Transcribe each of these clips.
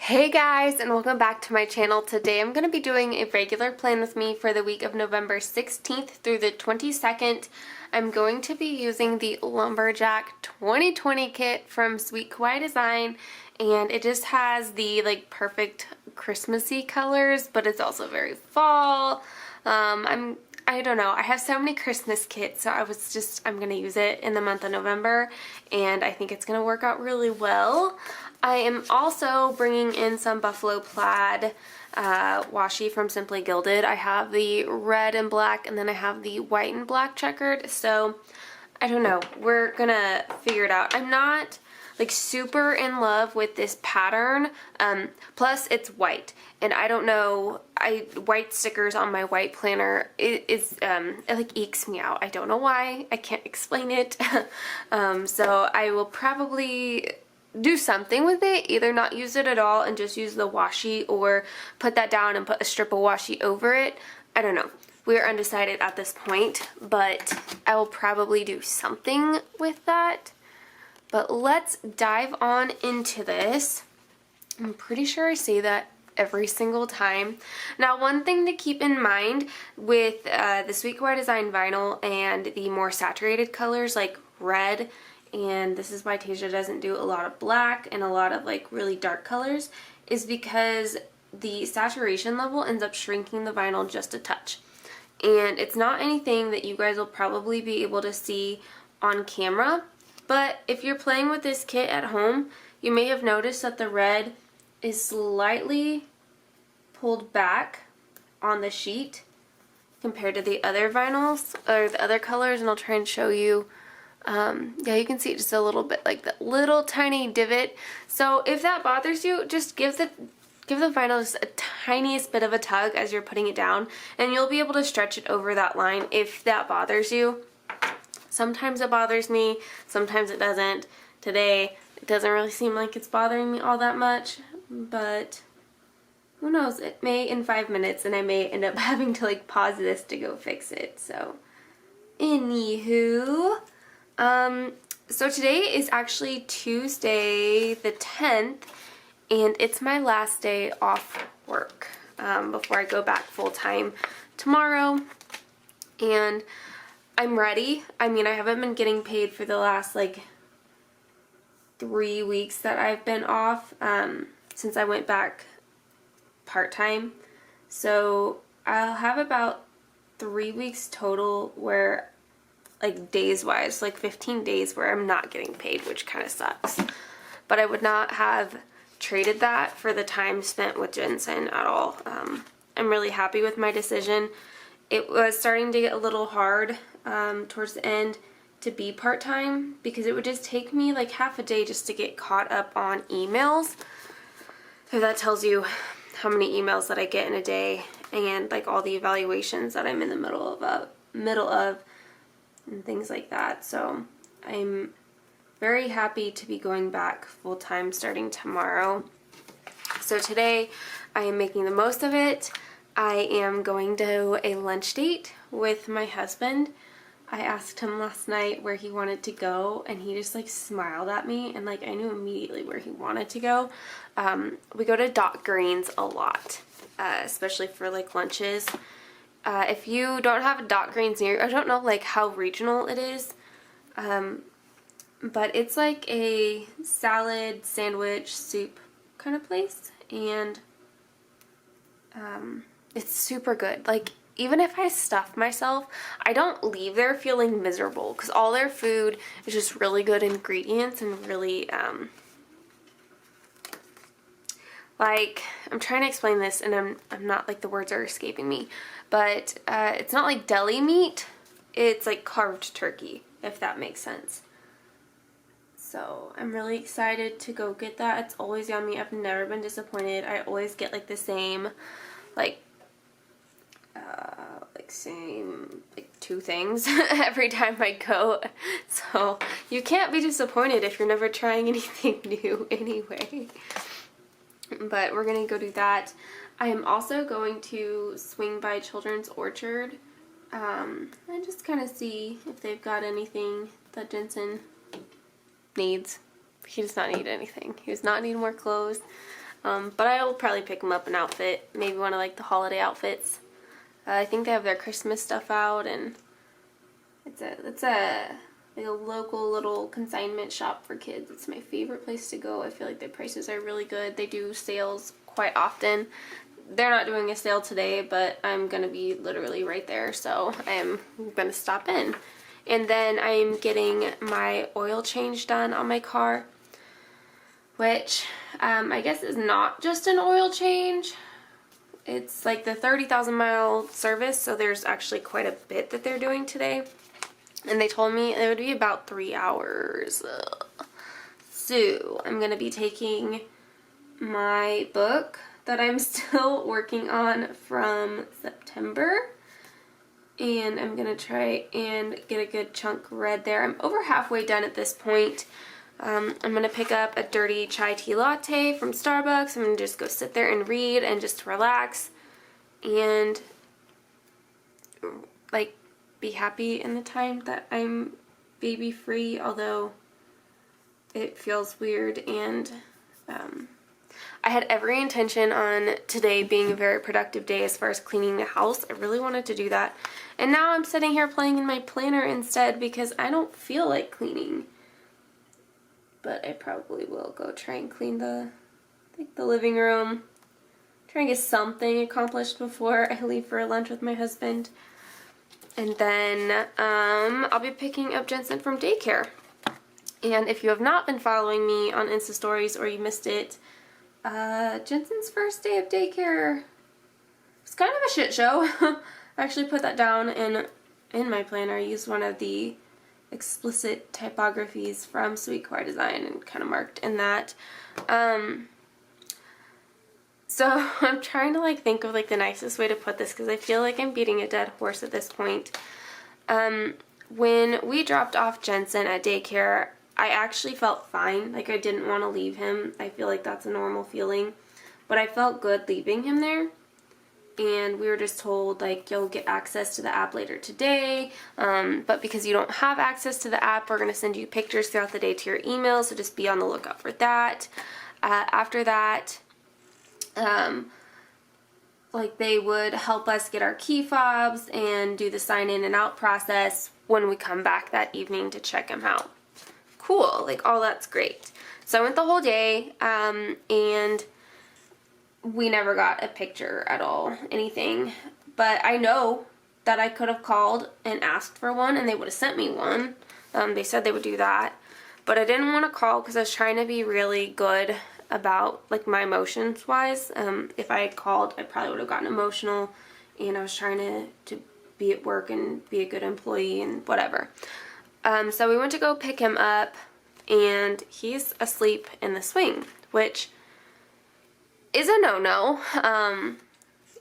Hey guys, and welcome back to my channel. Today I'm going to be doing a regular plan with me for the week of November 16th through the 22nd. I'm going to be using the Lumberjack 2020 kit from Sweet Kawaii Design, and it just has the perfect Christmassy colors, but it's also very fall. I don't know, I have so many Christmas kits, so I'm going to use it in the month of November, and I think it's going to work out really well. I am also bringing in some buffalo plaid washi from Simply Gilded. I have the red and black, and then I have the white and black checkered, so I don't know, we're gonna figure it out. I'm not super in love with this pattern, plus it's white, and I don't know, white stickers on my white planner, it ekes me out. I don't know why, I can't explain it. So I will probably do something with it, either not use it at all and just use the washi, or put that down and put a strip of washi over it. I don't know. We're undecided at this point, but I will probably do something with that. But let's dive on into this. I'm pretty sure I say that every single time. Now, one thing to keep in mind with the Sweet Kawaii Design vinyl and the more saturated colors like red, and this is why Tasia doesn't do a lot of black and a lot of really dark colors, is because the saturation level ends up shrinking the vinyl just a touch. And it's not anything that you guys will probably be able to see on camera, but if you're playing with this kit at home, you may have noticed that the red is slightly pulled back on the sheet compared to the other vinyls or the other colors, and I'll try and show you. Yeah, you can see just a little bit, like that little tiny divot. So if that bothers you, just give the vinyl just a tiniest bit of a tug as you're putting it down, and you'll be able to stretch it over that line if that bothers you. Sometimes it bothers me, sometimes it doesn't. Today, it doesn't really seem like it's bothering me all that much, but who knows, it may in 5 minutes, and I may end up having to pause this to go fix it. So anywho, so today is actually Tuesday the 10th, and it's my last day off work before I go back full-time tomorrow, and I'm ready. I mean, I haven't been getting paid for the last 3 weeks that I've been off since I went back part-time, so I'll have about 3 weeks total where days wise, 15 days where I'm not getting paid, which kind of sucks. But I would not have traded that for the time spent with Jensen at all. I'm really happy with my decision. It was starting to get a little hard towards the end to be part-time, because it would just take me half a day just to get caught up on emails. So that tells you how many emails that I get in a day, and all the evaluations that I'm in the middle of and things like that. So I'm very happy to be going back full-time starting tomorrow. So today I am making the most of it. I am going to a lunch date with my husband. I asked him last night where he wanted to go, and he just smiled at me, and I knew immediately where he wanted to go. We go to Dock Greens a lot, especially for lunches. If you don't have a Dock Greens near you, I don't know how regional it is, but it's a salad, sandwich, soup kind of place, and it's super good. Even if I stuff myself, I don't leave there feeling miserable, because all their food is just really good ingredients and really, I'm trying to explain this, and I'm not, the words are escaping me, but it's not deli meat, it's carved turkey, if that makes sense. So I'm really excited to go get that. It's always yummy. I've never been disappointed. I always get the same, same 2 things every time I go. So you can't be disappointed if you're never trying anything new anyway. But we're gonna go do that. I am also going to swing by Children's Orchard and just kind of see if they've got anything that Jensen needs. He does not need anything. He does not need more clothes. But I'll probably pick him up an outfit, maybe one of like the holiday outfits. I think they have their Christmas stuff out, and it's a like a local little consignment shop for kids. It's my favorite place to go. I feel like their prices are really good. They do sales quite often. They're not doing a sale today, but I'm gonna be literally right there, so I am gonna stop in. And then I'm getting my oil change done on my car, which I guess is not just an oil change. It's like the 30,000 mile service, so there's actually quite a bit that they're doing today. And they told me it would be about 3 hours. Ugh. So I'm going to be taking my book that I'm still working on from September, and I'm going to try and get a good chunk read there. I'm over halfway done at this point. I'm going to pick up a dirty chai tea latte from Starbucks. I'm going to just go sit there and read and just relax and like be happy in the time that I'm baby free, although it feels weird. And I had every intention on today being a very productive day as far as cleaning the house. I really wanted to do that, and now I'm sitting here playing in my planner instead because I don't feel like cleaning. But I probably will go try and clean the living room. Try and get something accomplished before I leave for lunch with my husband. And then I'll be picking up Jensen from daycare. And if you have not been following me on Insta Stories or you missed it, Jensen's first day of daycare was kind of a shit show. I actually put that down in my planner. I used one of the explicit typographies from Sweet Kawaii Design and kind of marked in that. So I'm trying to like think of like the nicest way to put this because I feel like I'm beating a dead horse at this point. When we dropped off Jensen at daycare, I actually felt fine. Like I didn't want to leave him. I feel like that's a normal feeling, but I felt good leaving him there. And we were just told, like, you'll get access to the app later today, but because you don't have access to the app, we're going to send you pictures throughout the day to your email, so just be on the lookout for that. After that, like, they would help us get our key fobs and do the sign in and out process when we come back that evening to check him out. Cool, like, all that's great. So I went the whole day, and we never got a picture at all, anything. But I know that I could have called and asked for one and they would have sent me one. They said they would do that. But I didn't want to call because I was trying to be really good about like my emotions wise. If I had called, I probably would have gotten emotional, and I was trying to be at work and be a good employee and whatever. So we went to go pick him up, and he's asleep in the swing, which is a no-no.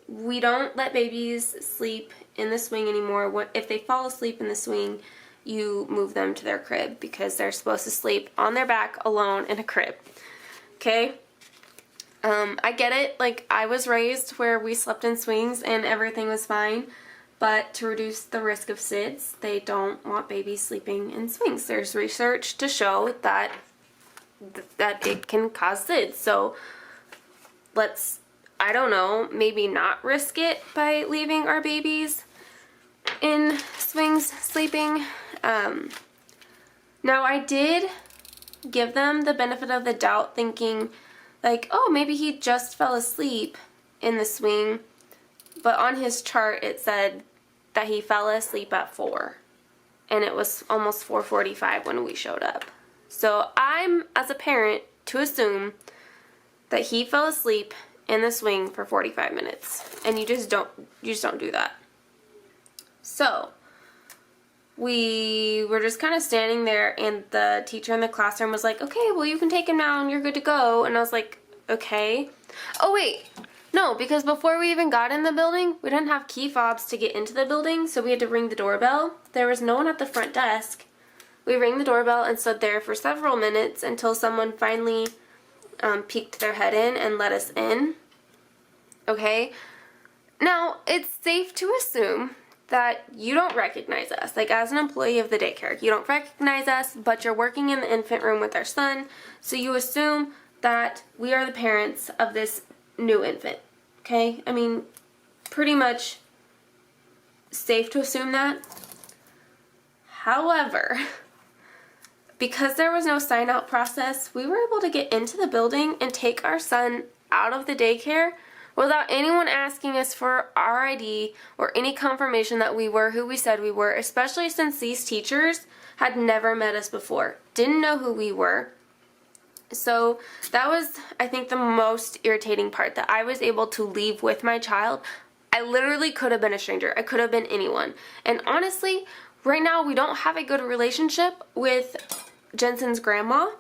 We don't let babies sleep in the swing anymore. If they fall asleep in the swing, you move them to their crib because they're supposed to sleep on their back alone in a crib. Okay? I get it. Like, I was raised where we slept in swings and everything was fine, but to reduce the risk of SIDS, they don't want babies sleeping in swings. There's research to show that it can cause SIDS. So let's, I don't know, maybe not risk it by leaving our babies in swings sleeping. Now I did give them the benefit of the doubt, thinking like, oh, maybe he just fell asleep in the swing, but on his chart it said that he fell asleep at 4, and it was almost 4:45 when we showed up. So I'm, as a parent, to assume that he fell asleep in the swing for 45 minutes, and you just don't do that. So we were just kind of standing there, and the teacher in the classroom was like, okay, well, you can take him now and you're good to go. And I was like, okay. Oh wait, no, because before we even got in the building, we didn't have key fobs to get into the building, so we had to ring the doorbell. There was no one at the front desk. We rang the doorbell and stood there for several minutes until someone finally peeked their head in and let us in. Okay? Now, it's safe to assume that you don't recognize us. Like, as an employee of the daycare, you don't recognize us, but you're working in the infant room with our son, so you assume that we are the parents of this new infant. Okay? I mean, pretty much safe to assume that. However, because there was no sign-out process, we were able to get into the building and take our son out of the daycare without anyone asking us for our ID or any confirmation that we were who we said we were, especially since these teachers had never met us before, didn't know who we were. So that was, I think, the most irritating part, that I was able to leave with my child. I literally could have been a stranger. I could have been anyone. And honestly, right now we don't have a good relationship with Jensen's grandma.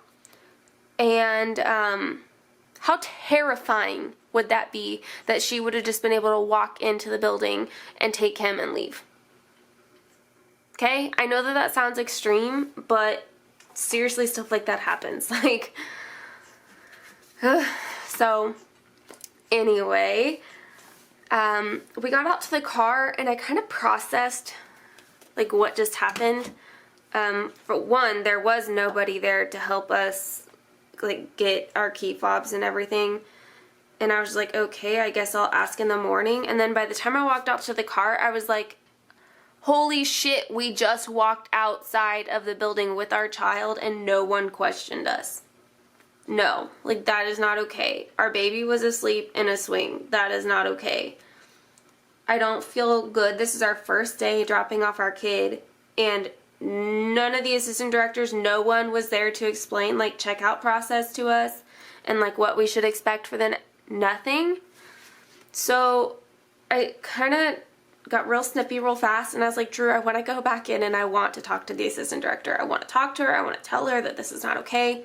And how terrifying would that be that she would have just been able to walk into the building and take him and leave. Okay? I know that that sounds extreme, but seriously, stuff like that happens. Like, so anyway, we got out to the car and I kind of processed like what just happened. For one, there was nobody there to help us like get our key fobs and everything. And I was like, okay, I guess I'll ask in the morning. And then by the time I walked out to the car, I was like, holy shit, we just walked outside of the building with our child and no one questioned us. No, like that is not okay. Our baby was asleep in a swing. That is not okay. I don't feel good. This is our first day dropping off our kid and none of the assistant directors, no one was there to explain like checkout process to us and like what we should expect for the nothing. So I kind of got real snippy real fast and I was like, Drew, I want to go back in and I want to talk to the assistant director. I want to talk to her. I want to tell her that this is not okay.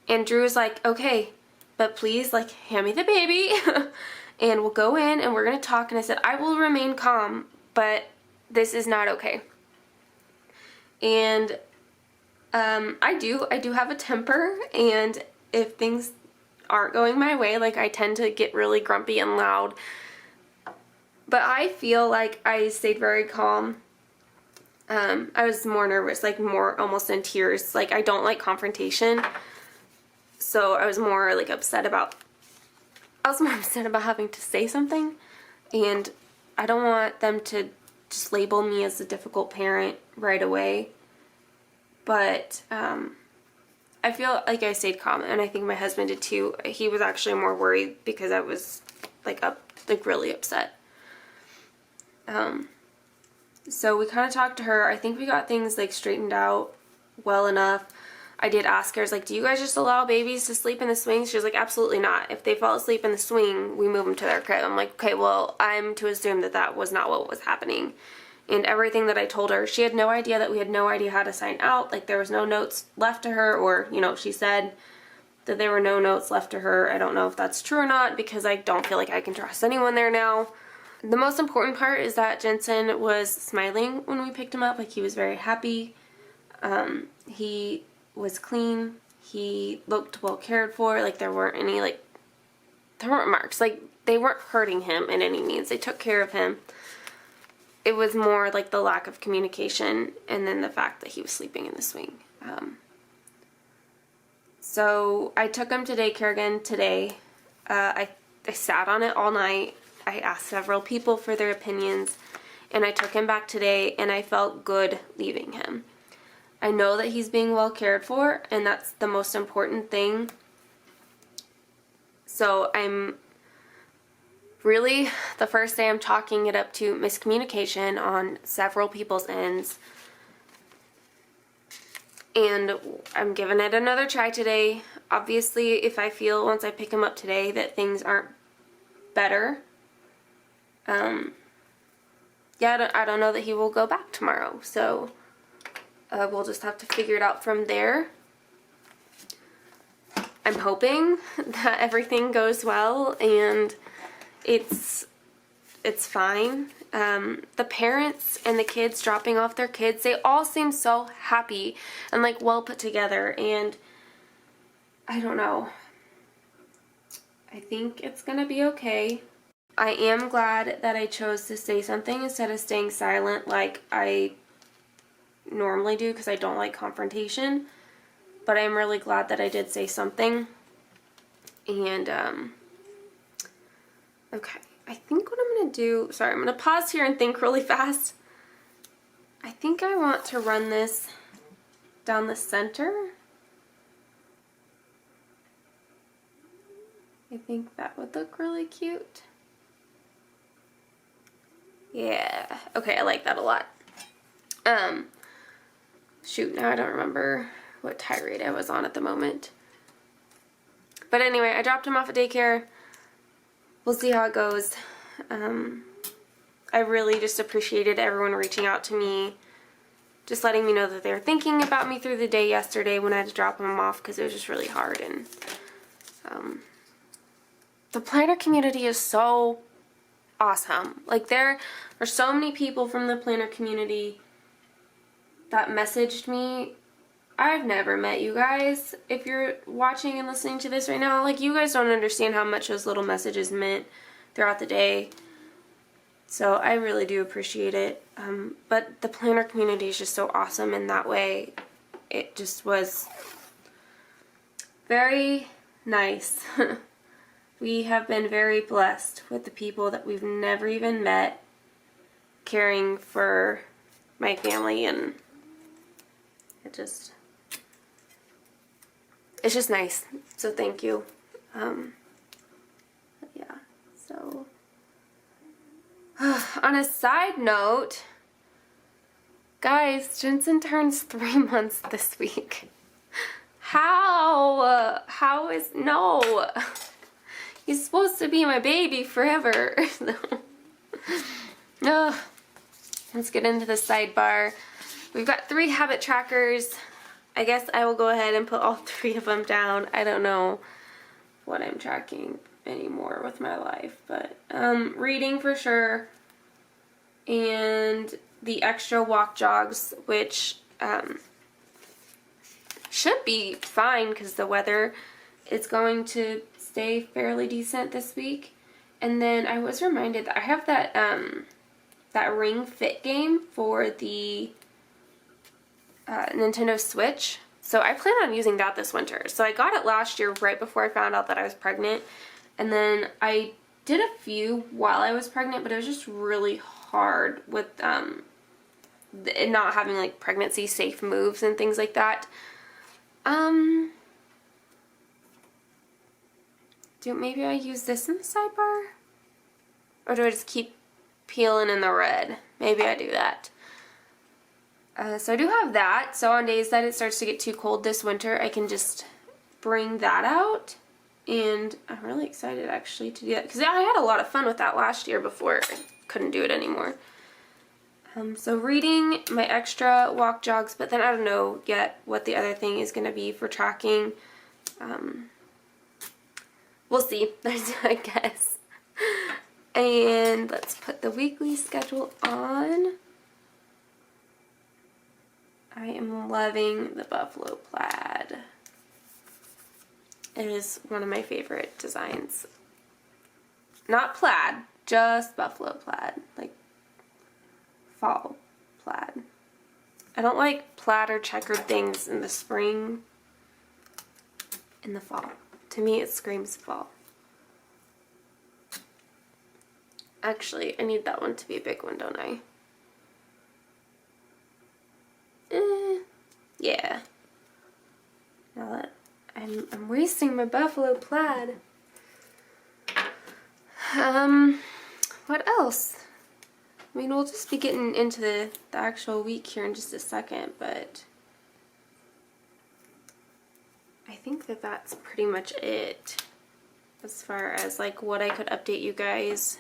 And Drew was like, okay, but please like hand me the baby and we'll go in and we're going to talk. And I said, I will remain calm, but this is not okay. And I do have a temper, and if things aren't going my way, like I tend to get really grumpy and loud. But I feel like I stayed very calm. I was more nervous, like more almost in tears. Like I don't like confrontation. So I was more like upset about having to say something. And I don't want them to just label me as a difficult parent right away. But I feel like I stayed calm, and I think my husband did too. He was actually more worried because I was like really upset. So we kind of talked to her. I think we got things like straightened out well enough. I did ask her, I was like, do you guys just allow babies to sleep in the swings? She was like, absolutely not. If they fall asleep in the swing, we move them to their crib. I'm like, okay, well, I'm to assume that that was not what was happening. And everything that I told her, she had no idea that we had no idea how to sign out. Like, there was no notes left to her, or, you know, she said that there were no notes left to her. I don't know if that's true or not, because I don't feel like I can trust anyone there now. The most important part is that Jensen was smiling when we picked him up. Like, he was very happy. He was clean. He looked well cared for. Like, there weren't any, like, there weren't marks. Like, they weren't hurting him in any means. They took care of him. It was more like the lack of communication and then the fact that he was sleeping in the swing. So I took him to daycare again today. I sat on it all night. I asked several people for their opinions, and I took him back today, and I felt good leaving him. I know that he's being well cared for, and that's the most important thing. So I'm really, the first day I'm chalking it up to miscommunication on several people's ends. And I'm giving it another try today. Obviously, if I feel once I pick him up today that things aren't better, yeah, I don't know that he will go back tomorrow. So we'll just have to figure it out from there. I'm hoping that everything goes well and it's fine. The parents and the kids dropping off their kids, they all seem so happy and like well put together, and I don't know. I think it's gonna be okay. I am glad that I chose to say something instead of staying silent like I normally do, because I don't like confrontation. But I'm really glad that I did say something. And, okay, I think what I'm going to do, sorry, I'm going to pause here and think really fast. I think I want to run this down the center. I think that would look really cute. Yeah, okay, I like that a lot. Shoot, now I don't remember what tirade I was on at the moment. But anyway, I dropped him off at daycare. We'll see how it goes. I really just appreciated everyone reaching out to me, just letting me know that they were thinking about me through the day yesterday when I had to drop him off because it was just really hard. And the planner community is so awesome. Like, there are so many people from the planner community that messaged me. I've never met you guys. If you're watching and listening to this right now, like, you guys don't understand how much those little messages meant throughout the day. So I really do appreciate it. But the planner community is just so awesome in that way. It just was very nice. We have been very blessed with the people that we've never even met caring for my family, and it's just nice. So thank you. Yeah, so on a side note, guys, Jensen turns 3 months this week. How is, no, he's supposed to be my baby forever. No. Let's get into the sidebar. We've got 3 habit trackers. I guess I will go ahead and put all 3 of them down. I don't know what I'm tracking anymore with my life, but reading for sure, and the extra walk jogs, which should be fine because the weather is going to stay fairly decent this week. And then I was reminded that I have that that Ring Fit game for the Nintendo Switch. So I plan on using that this winter. So I got it last year right before I found out that I was pregnant. And then I did a few while I was pregnant, but it was just really hard with it not having like pregnancy safe moves and things like that. Maybe I use this in the sidebar? Or do I just keep peeling in the red? Maybe I do that. So I do have that. So on days that it starts to get too cold this winter, I can just bring that out. And I'm really excited actually to do that, because I had a lot of fun with that last year before I couldn't do it anymore. So reading, my extra walk jogs, but then I don't know yet what the other thing is going to be for tracking. We'll see, I guess. And let's put the weekly schedule on. I am loving the buffalo plaid. It is one of my favorite designs. Not plaid, just buffalo plaid, like fall plaid. I don't like plaid or checkered things in the spring, in the fall. To me, it screams fall. Actually, I need that one to be a big one, don't I? Yeah. Now that I'm wasting my buffalo plaid. What else? I mean, we'll just be getting into the actual week here in just a second, but I think that that's pretty much it as far as like what I could update you guys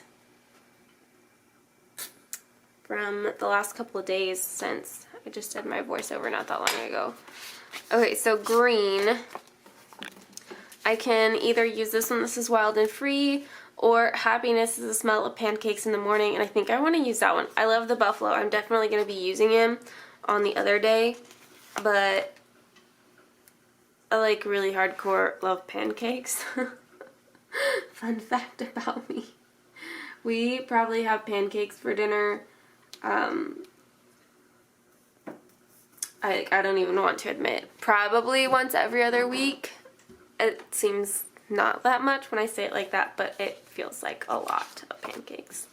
from the last couple of days, since I just did my voiceover not that long ago. Okay, so green. I can either use this one, this is Wild and Free, or Happiness is the Smell of Pancakes in the Morning, and I think I want to use that one. I love the buffalo. I'm definitely going to be using him on the other day, but I like really hardcore love pancakes. Fun fact about me. We probably have pancakes for dinner. I don't even want to admit. Probably once every other week. It seems not that much when I say it like that, but it feels like a lot of pancakes.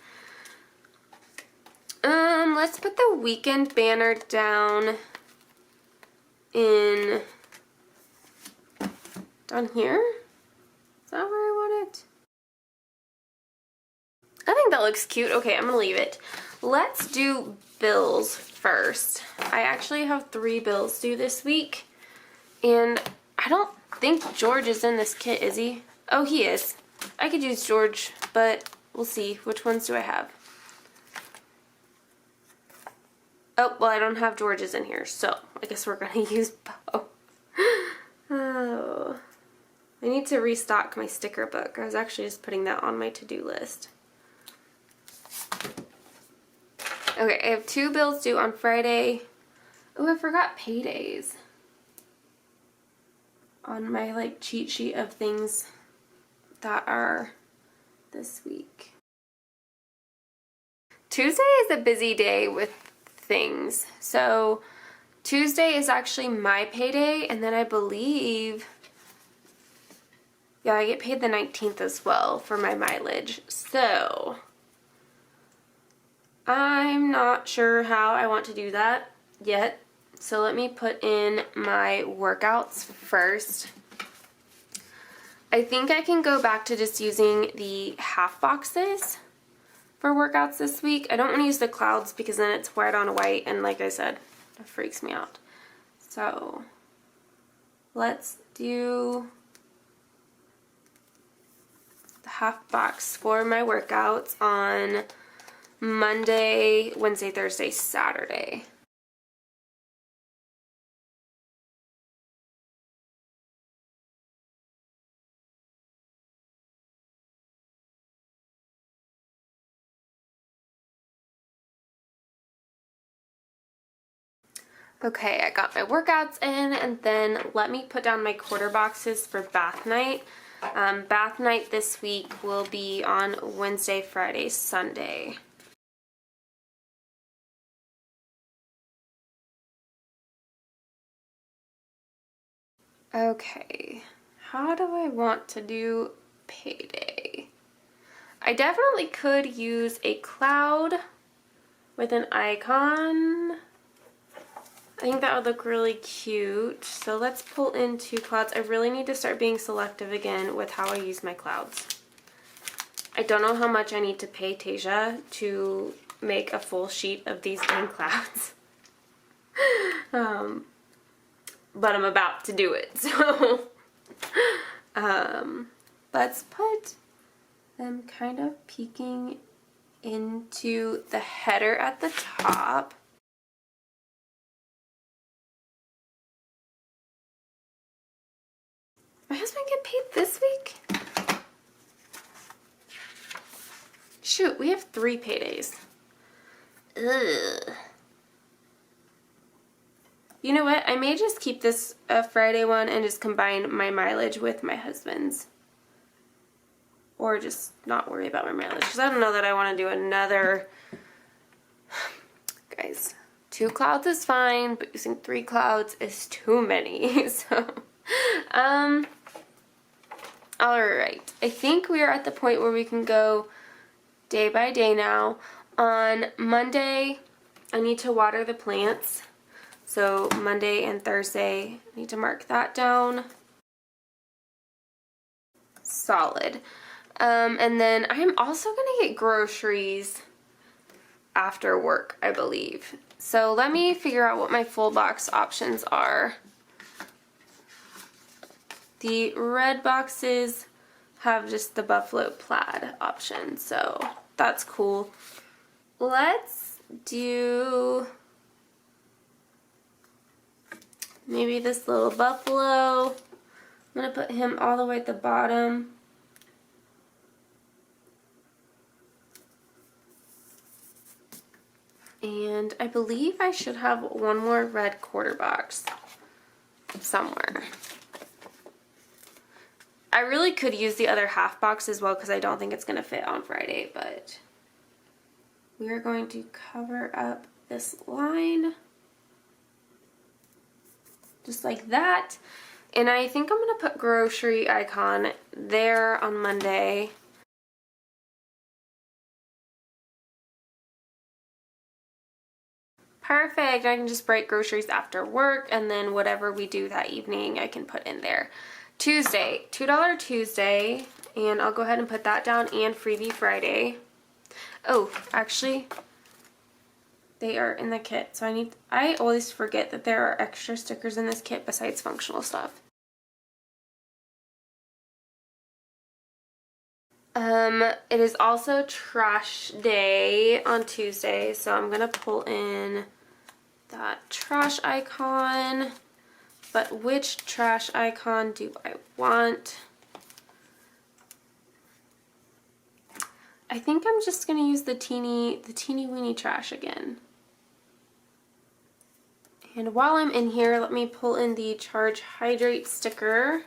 Let's put the weekend banner down down here. Is that where I want it? I think that looks cute. Okay, I'm gonna leave it. Let's do bills first. I actually have 3 bills due this week, and I don't think George is in this kit, is he? Oh, he is. I could use George, but we'll see. Which ones do I have? Oh, well, I don't have George's in here, so I guess we're gonna use Bo. Oh. I need to restock my sticker book. I was actually just putting that on my to-do list. Okay, I have 2 bills due on Friday. Oh, I forgot paydays on my like cheat sheet of things that are this week. Tuesday is a busy day with things. So Tuesday is actually my payday, and then I believe, yeah, I get paid the 19th as well for my mileage. So I'm not sure how I want to do that yet. So let me put in my workouts first. I think I can go back to just using the half boxes for workouts this week. I don't want to use the clouds because then it's white on white, and like I said, it freaks me out. So let's do the half box for my workouts on Monday, Wednesday, Thursday, Saturday. Okay, I got my workouts in, and then let me put down my quarter boxes for bath night. Bath night this week will be on Wednesday, Friday, Sunday. Okay, how do I want to do payday? I definitely could use a cloud with an icon. I think that would look really cute. So let's pull in 2 clouds. I really need to start being selective again with how I use my clouds. I don't know how much I need to pay Tasia to make a full sheet of these dang clouds. But I'm about to do it. So let's put them kind of peeking into the header at the top. My husband get paid this week? Shoot, we have 3 paydays. Ugh. You know what? I may just keep this a Friday one and just combine my mileage with my husband's. Or just not worry about my mileage. Because I don't know that I want to do another... Guys, 2 clouds is fine, but using 3 clouds is too many. So, alright. I think we are at the point where we can go day by day now. On Monday, I need to water the plants. So Monday and Thursday, I need to mark that down. Solid. And then I'm also going to get groceries after work, I believe. So let me figure out what my full box options are. The red boxes have just the buffalo plaid option, so that's cool. Let's do maybe this little buffalo. I'm going to put him all the way at the bottom. And I believe I should have one more red quarter box somewhere. I really could use the other half box as well because I don't think it's going to fit on Friday, but we are going to cover up this line just like that. And I think I'm going to put grocery icon there on Monday. Perfect. I can just break groceries after work, and then whatever we do that evening I can put in there. Tuesday, $2 Tuesday, and I'll go ahead and put that down, and Freebie Friday. Oh, actually, they are in the kit, so I always forget that there are extra stickers in this kit besides functional stuff. It is also trash day on Tuesday, so I'm gonna pull in that trash icon. But which trash icon do I want? I think I'm just gonna use the teeny weeny trash again. And while I'm in here, let me pull in the Charge Hydrate sticker.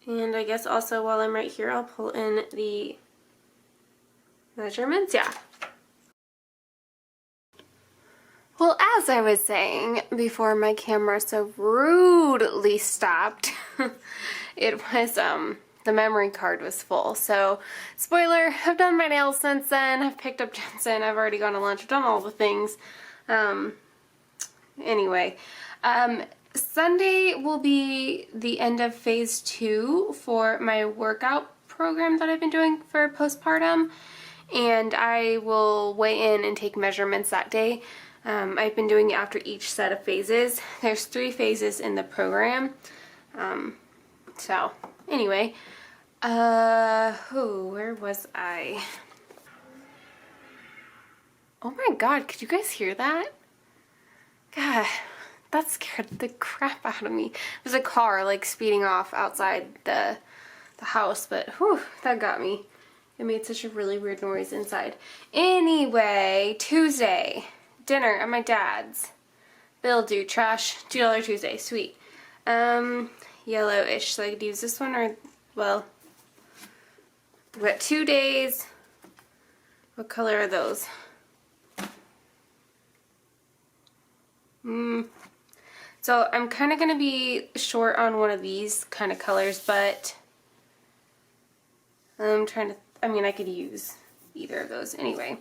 And I guess also while I'm right here, I'll pull in the measurements. Yeah. Well, as I was saying before my camera so rudely stopped, it was, the memory card was full. So, spoiler, I've done my nails since then. I've picked up Jensen. I've already gone to lunch. I've done all the things. Anyway, Sunday will be the end of phase 2 for my workout program that I've been doing for postpartum, and I will weigh in and take measurements that day. I've been doing it after each set of phases. There's 3 phases in the program. So anyway, where was I? Oh my god, could you guys hear that? God, that scared the crap out of me. There's a car like speeding off outside the house, but whew, that got me. It made such a really weird noise inside. Anyway, Tuesday, dinner at my dad's. Bill do trash, $2 Tuesday, sweet. Yellowish, so I could use this one or, well, we've got 2 days. What color are those? So I'm kind of going to be short on one of these kind of colors, but I'm trying to, I mean, I could use either of those anyway.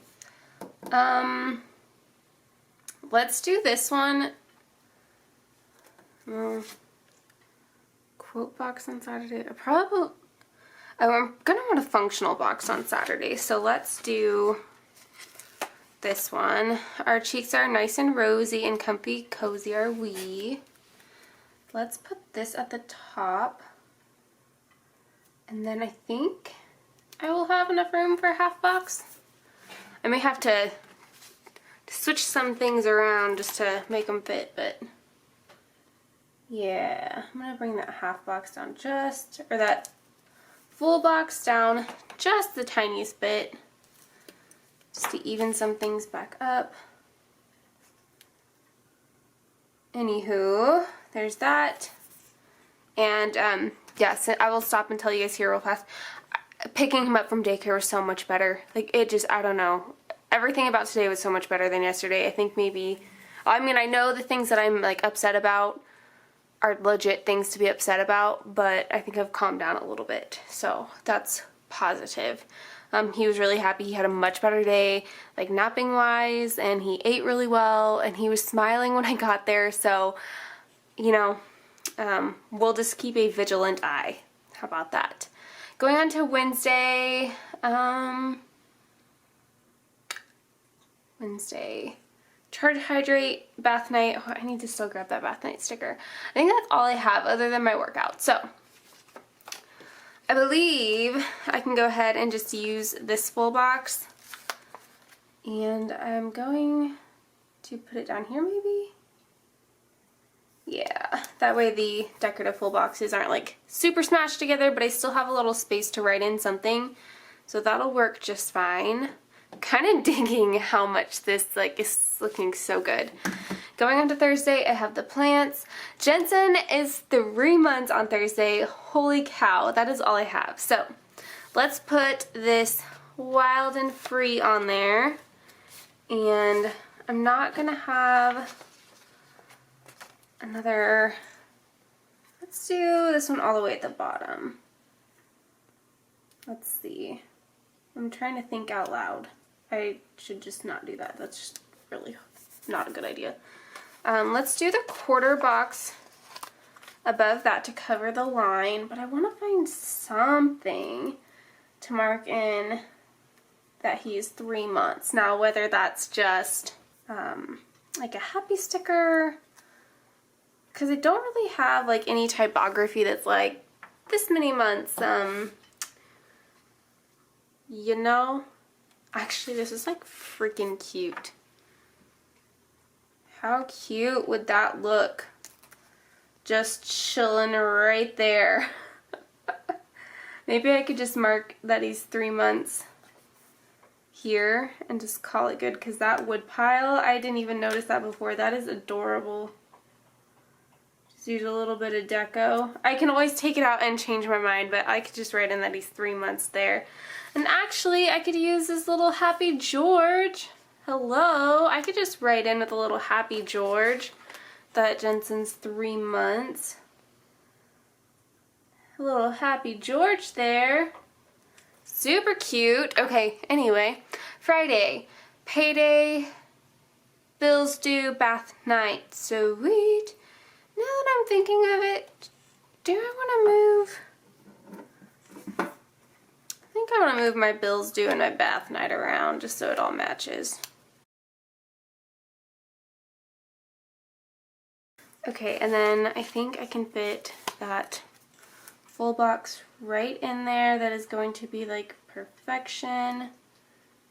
Let's do this one. Quote box on Saturday. I'm gonna want a functional box on Saturday, so let's do this one. Our cheeks are nice and rosy and comfy, cozy are we. Let's put this at the top. And then I think I will have enough room for a half box. I may have to switch some things around just to make them fit, but yeah, I'm gonna bring that half box down or that full box down just the tiniest bit, just to even some things back up. Anywho, there's that. And yes, I will stop and tell you guys here real fast. Picking him up from daycare was so much better. Like, it just, I don't know. Everything about today was so much better than yesterday. I think maybe, I mean, I know the things that I'm like upset about are legit things to be upset about, but I think I've calmed down a little bit. So that's positive. He was really happy. He had a much better day, like napping wise, and he ate really well, and he was smiling when I got there. So, you know, we'll just keep a vigilant eye. How about that? Going on to Wednesday, Charge Hydrate, bath night. Oh, I need to still grab that bath night sticker. I think that's all I have other than my workout. So, I believe I can go ahead and just use this full box. And I'm going to put it down here maybe? Yeah, that way the decorative full boxes aren't like super smashed together, but I still have a little space to write in something. So that'll work just fine. I'm kind of digging how much this like is looking so good. Going on to Thursday, I have the plants. Jensen is 3 months on Thursday. Holy cow, that is all I have. So let's put this Wild and Free on there. And I'm not gonna have another Let's do this one all the way at the bottom. Let's see. I'm trying to think out loud. I should just not do that. That's just really not a good idea. Let's do the quarter box above that to cover the line, but I want to find something to mark in that he's 3 months. Now, whether that's just like a happy sticker, because I don't really have like any typography that's like this many months, you know. Actually, this is like freaking cute. How cute would that look? Just chilling right there. Maybe I could just mark that he's 3 months here and just call it good, because that wood pile, I didn't even notice that before. That is adorable. Just use a little bit of deco. I can always take it out and change my mind, but I could just write in that he's 3 months there. And actually, I could use this little Happy George. Hello. I could just write in with a little Happy George that Jensen's 3 months. A little Happy George there. Super cute. Okay, anyway, Friday, payday, bills due, bath night. Sweet. Now that I'm thinking of it, do I want to move? I think I want to move my bills due and my bath night around just so it all matches. Okay, and then I think I can fit that full box right in there. That is going to be like perfection.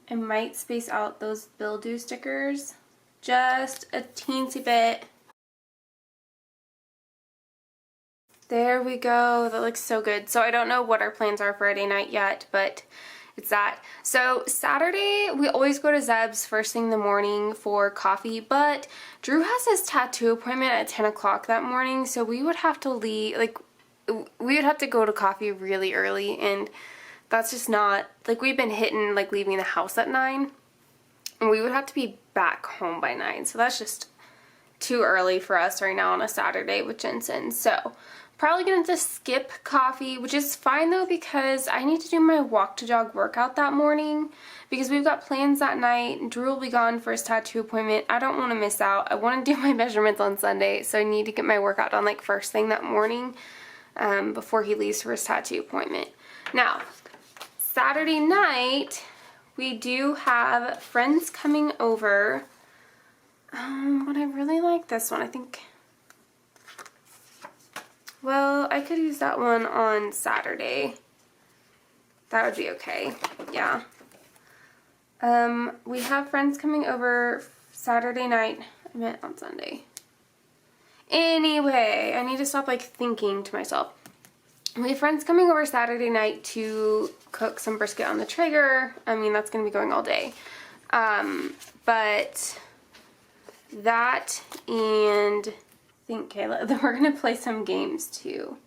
I might space out those bill due stickers just a teensy bit. There we go. That looks so good. So I don't know what our plans are Friday night yet, but it's that. So Saturday, we always go to Zeb's first thing in the morning for coffee, but Drew has his tattoo appointment at 10 o'clock that morning, so we would have to leave, like, we would have to go to coffee really early, and that's just not, like, we've been hitting, like, leaving the house at 9, and we would have to be back home by 9, so that's just too early for us right now on a Saturday with Jensen. So probably gonna just skip coffee, which is fine though, because I need to do my walk to jog workout that morning because we've got plans that night. Drew will be gone for his tattoo appointment. I don't want to miss out. I want to do my measurements on Sunday, so I need to get my workout done like first thing that morning before he leaves for his tattoo appointment. Now, Saturday night, we do have friends coming over. But I really like this one. I think, well, I could use that one on Saturday. That would be okay. Yeah. We have friends coming over Saturday night. I meant on Sunday. Anyway, I need to stop like thinking to myself. We have friends coming over Saturday night to cook some brisket on the Traeger. I mean, that's going to be going all day. But that, and I think Kayla, we're going to play some games too.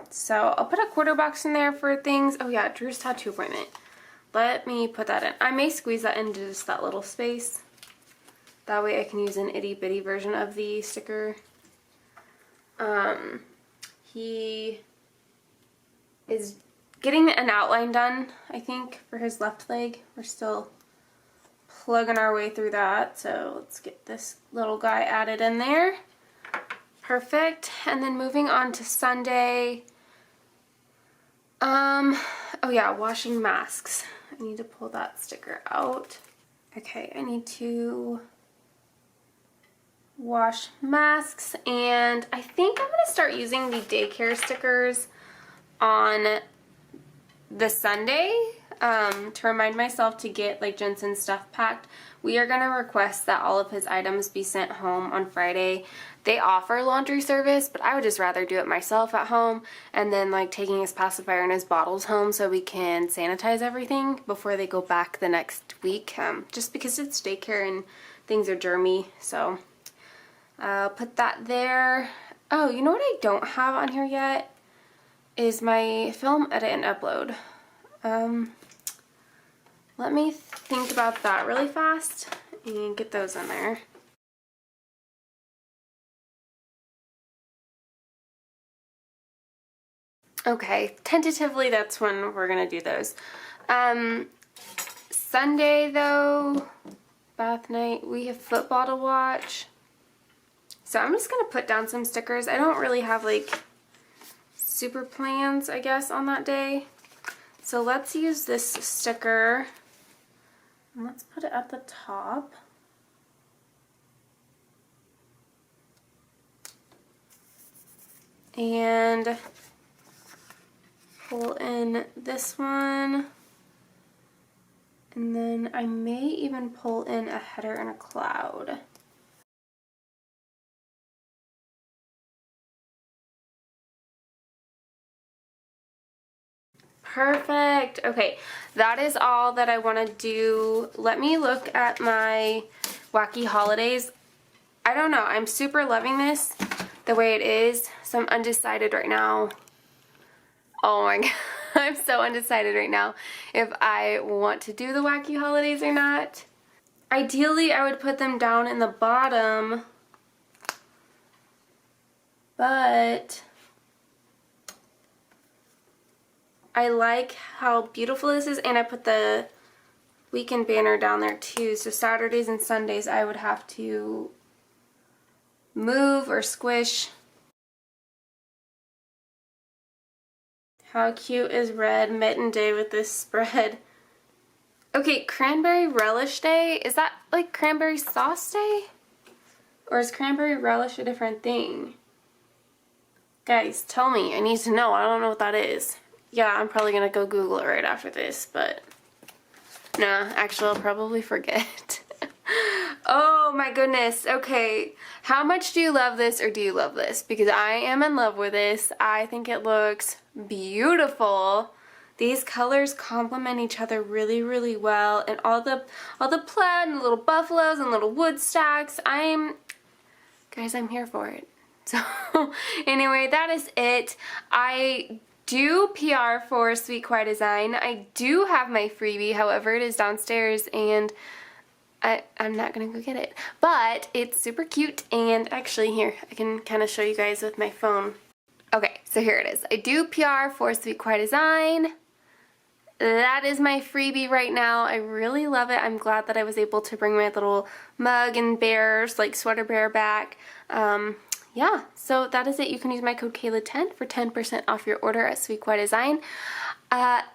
So I'll put a quarter box in there for things. Oh yeah, Drew's tattoo appointment. Let me put that in. I may squeeze that into just that little space. That way I can use an itty bitty version of the sticker. He is getting an outline done, I think, for his left leg. We're still plugging our way through that, so let's get this little guy added in there. Perfect. And then moving on to Sunday. Oh yeah, washing masks. I need to pull that sticker out. Okay, I need to wash masks, and I think I'm going to start using the daycare stickers on the Sunday to remind myself to get like Jensen's stuff packed. We are going to request that all of his items be sent home on Friday. They offer laundry service, but I would just rather do it myself at home, and then like taking his pacifier and his bottles home so we can sanitize everything before they go back the next week, just because it's daycare and things are germy. So I'll put that there. Oh, you know what I don't have on here yet is my film edit and upload. Let me think about that really fast and get those in there. Okay, tentatively that's when we're gonna do those. Sunday though, bath night, we have football to watch. So I'm just gonna put down some stickers. I don't really have like super plans, I guess, on that day. So let's use this sticker and let's put it at the top. And pull in this one. And then I may even pull in a header and a cloud. Perfect. Okay, that is all that I want to do. Let me look at my wacky holidays. I don't know. I'm super loving this the way it is, so I'm undecided right now. Oh my god. I'm so undecided right now if I want to do the wacky holidays or not. Ideally, I would put them down in the bottom, but I like how beautiful this is, and I put the weekend banner down there too, so Saturdays and Sundays I would have to move or squish. How cute is Red Mitten Day with this spread? Okay, Cranberry Relish Day, is that like Cranberry Sauce Day? Or is Cranberry Relish a different thing? Guys, tell me, I need to know, I don't know what that is. Yeah, I'm probably gonna go Google it right after this, but nah, actually I'll probably forget. Oh my goodness, okay. How much do you love this, or do you love this? Because I am in love with this. I think it looks beautiful. These colors complement each other really, really well, and all the plaid and little buffaloes and little wood stacks. Guys, I'm here for it. So anyway, that is it. I do PR for Sweet Kawaii Design. I do have my freebie, however, it is downstairs and I'm not gonna go get it. But it's super cute, and actually here, I can kind of show you guys with my phone. Okay, so here it is. I do PR for Sweet Kawaii Design. That is my freebie right now. I really love it. I'm glad that I was able to bring my little mug and bears, like sweater bear back. Yeah, so that is it. You can use my code Kayla10 for 10% off your order at Sweet Kawaii Design.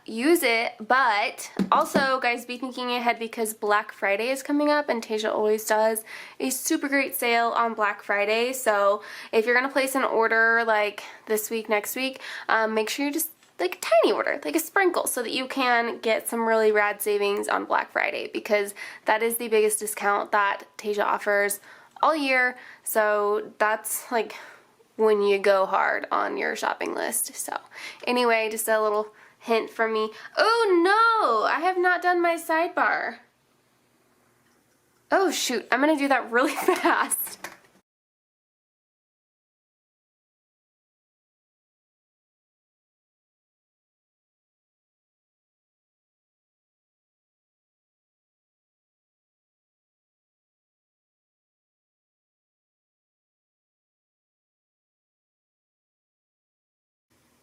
Use it, but also, guys, be thinking ahead because Black Friday is coming up, and Tasia always does a super great sale on Black Friday. So if you're gonna place an order like this week, next week, make sure you just like a tiny order, like a sprinkle, so that you can get some really rad savings on Black Friday, because that is the biggest discount that Tasia offers all year. So that's like when you go hard on your shopping list. So anyway, just a little hint from me. Oh no, I have not done my sidebar. Oh shoot, I'm gonna do that really fast.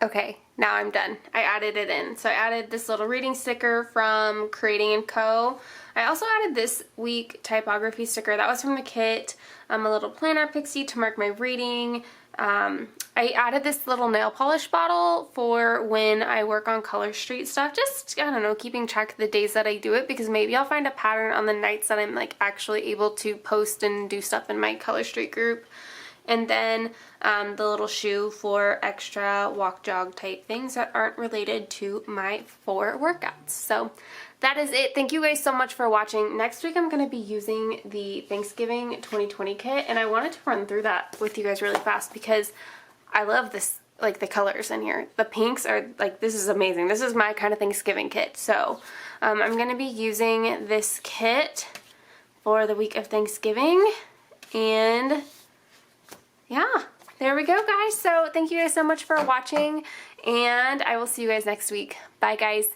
Okay, now I'm done. I added it in. So I added this little reading sticker from Creating & Co. I also added this week typography sticker. That was from the kit. A little planner pixie to mark my reading. I added this little nail polish bottle for when I work on Color Street stuff. Just, I don't know, keeping track of the days that I do it, because maybe I'll find a pattern on the nights that I'm like actually able to post and do stuff in my Color Street group. And then the little shoe for extra walk jog type things that aren't related to my 4 workouts. So that is it. Thank you guys so much for watching. Next week I'm going to be using the Thanksgiving 2020 kit, and I wanted to run through that with you guys really fast because I love this, like the colors in here. The pinks are like, this is amazing. This is my kind of Thanksgiving kit. So I'm going to be using this kit for the week of Thanksgiving, and yeah, there we go, guys. So thank you guys so much for watching, and I will see you guys next week. Bye, guys.